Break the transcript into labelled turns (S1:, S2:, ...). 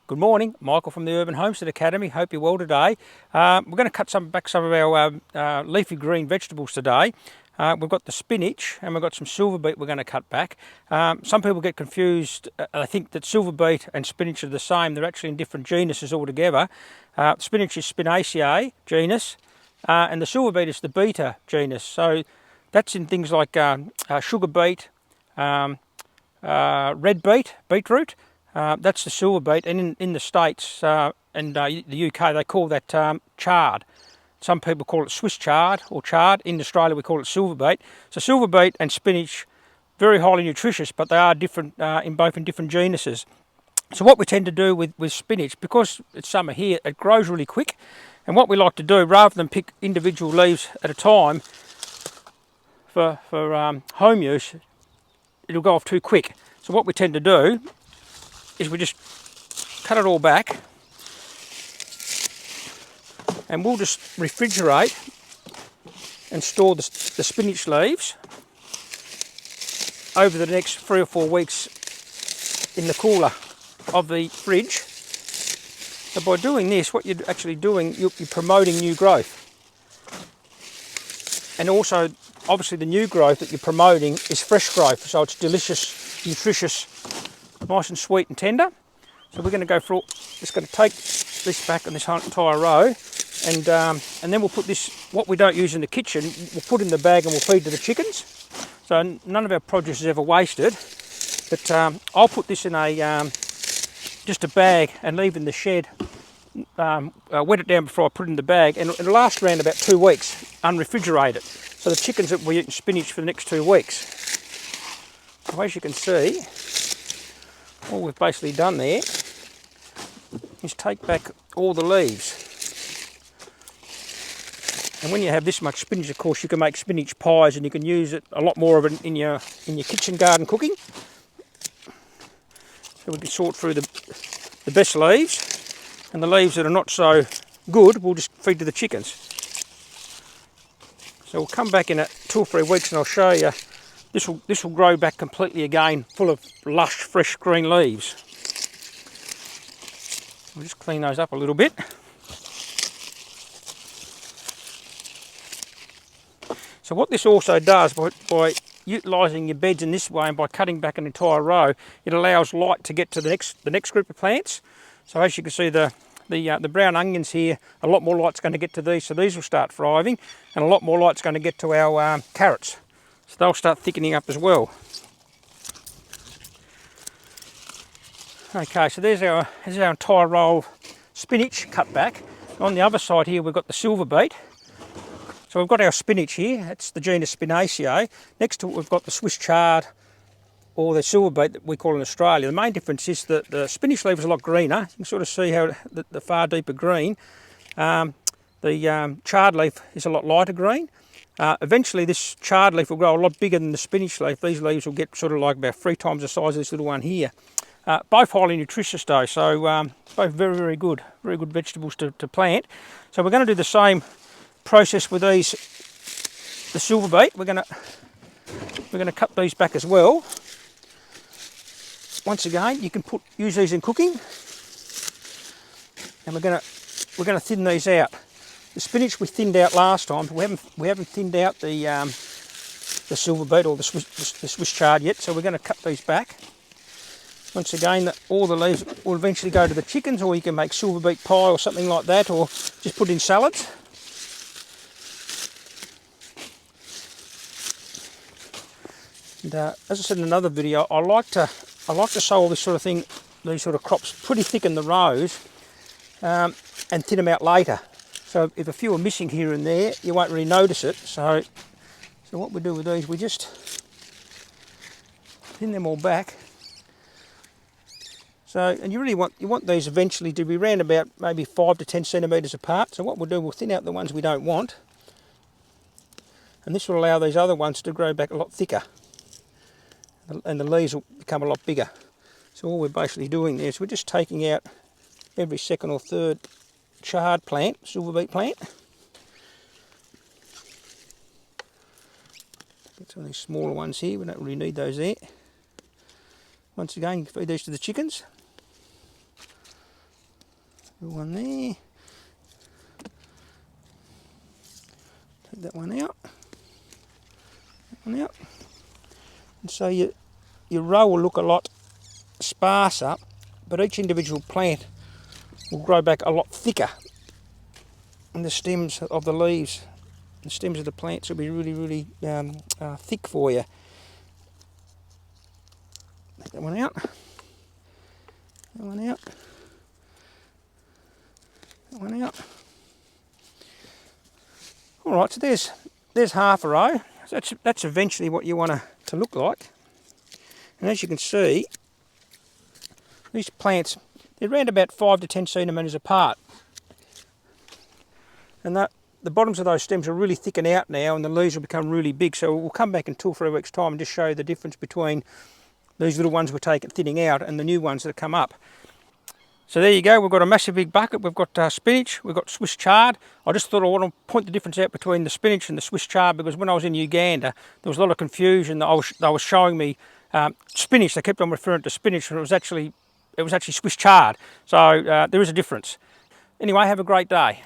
S1: Good morning, Michael from the Urban Homestead Academy. Hope you're well today. We're going to cut back some of our leafy green vegetables today. We've got the spinach and we've got some silverbeet we're going to cut back. Some people get confused. I think that silverbeet and spinach are the same. They're actually in different genuses altogether. Spinach is Spinaceae genus and the silverbeet is the beta genus. So that's in things like sugar beet, red beet, beetroot. That's the silverbeet, and in the States and the UK they call that chard. Some people call it Swiss chard or chard. In Australia we call it silverbeet. So silverbeet and spinach, very highly nutritious, but they are different in different genuses. So what we tend to do with spinach, because it's summer here, it grows really quick, and what we like to do, rather than pick individual leaves at a time for home use, it'll go off too quick. So what we tend to do is we just cut it all back and we'll just refrigerate and store the spinach leaves over the next 3 or 4 weeks in the cooler of the fridge. So by doing this, what you're actually doing, you're promoting new growth. And also, obviously the new growth that you're promoting is fresh growth, so it's delicious, nutritious, nice and sweet and tender. So we're going to go for just going to take this back on this entire row, and then we'll put this, what we don't use in the kitchen, we'll put in the bag and we'll feed to the chickens. So none of our produce is ever wasted. But I'll put this in just a bag and leave in the shed. Wet it down before I put it in the bag, and it'll last around about 2 weeks, unrefrigerated. So the chickens will be eating spinach for the next 2 weeks. So as you can see, all we've basically done there is take back all the leaves. And when you have this much spinach, of course, you can make spinach pies, and you can use it a lot more of it in your kitchen garden cooking. So we can sort through the best leaves, and the leaves that are not so good we'll just feed to the chickens. So we'll come back in 2 or 3 weeks and I'll show you. This will grow back completely again, full of lush, fresh green leaves. We'll just clean those up a little bit. So what this also does, by utilising your beds in this way and by cutting back an entire row, it allows light to get to the next group of plants. So as you can see, the brown onions here, a lot more light's going to get to these, so these will start thriving, and a lot more light's going to get to our carrots. So they'll start thickening up as well. Okay, so there's our entire row of spinach cut back. On the other side here we've got the silverbeet. So we've got our spinach here, that's the genus Spinaceae. Next to it we've got the Swiss chard, or the silverbeet that we call in Australia. The main difference is that the spinach leaf is a lot greener. You can sort of see how the far deeper green. The chard leaf is a lot lighter green. Eventually this chard leaf will grow a lot bigger than the spinach leaf. These leaves will get sort of like about 3 times the size of this little one here. Both highly nutritious though, so both very, very good vegetables to plant. So we're going to do the same process with these, the silverbeet. We're going to cut these back as well. Once again, you can use these in cooking, and we're going to thin these out. The spinach we thinned out last time, but we haven't thinned out the silverbeet or the Swiss chard yet, so we're going to cut these back. Once again, all the leaves will eventually go to the chickens, or you can make silverbeet pie or something like that, or just put in salads. And as I said in another video, I like to sow all this sort of thing, these sort of crops, pretty thick in the rows, and thin them out later. So if a few are missing here and there, you won't really notice it. So what we do with these, we just thin them all back. So, and you want these eventually to be around about maybe 5 to 10 centimetres apart. So what we'll do, we'll thin out the ones we don't want, and this will allow these other ones to grow back a lot thicker, and the leaves will become a lot bigger. So all we're basically doing there is we're just taking out every second or third chard plant, silverbeet plant. Get some of these smaller ones here, we don't really need those there. Once again, you can feed these to the chickens. One there. Take that one out. That one out. And so your row will look a lot sparser, but each individual plant will grow back a lot thicker. And the stems of the leaves, the stems of the plants will be really, really thick for you. Take that one out. That one out. That one out. Alright, so there's half a row. So that's eventually what you want to look like. And as you can see, these plants, they're around about 5 to 10 centimetres apart. And the bottoms of those stems will really thicken out now, and the leaves will become really big. So we'll come back in 2 or 3 weeks' time and just show you the difference between these little ones we're taking thinning out and the new ones that come up. So there you go, we've got a massive big bucket, we've got spinach, we've got Swiss chard. I just thought I want to point the difference out between the spinach and the Swiss chard, because when I was in Uganda there was a lot of confusion. They were showing me spinach, they kept on referring to spinach, and it was actually Swiss chard. So there is a difference. Anyway, have a great day.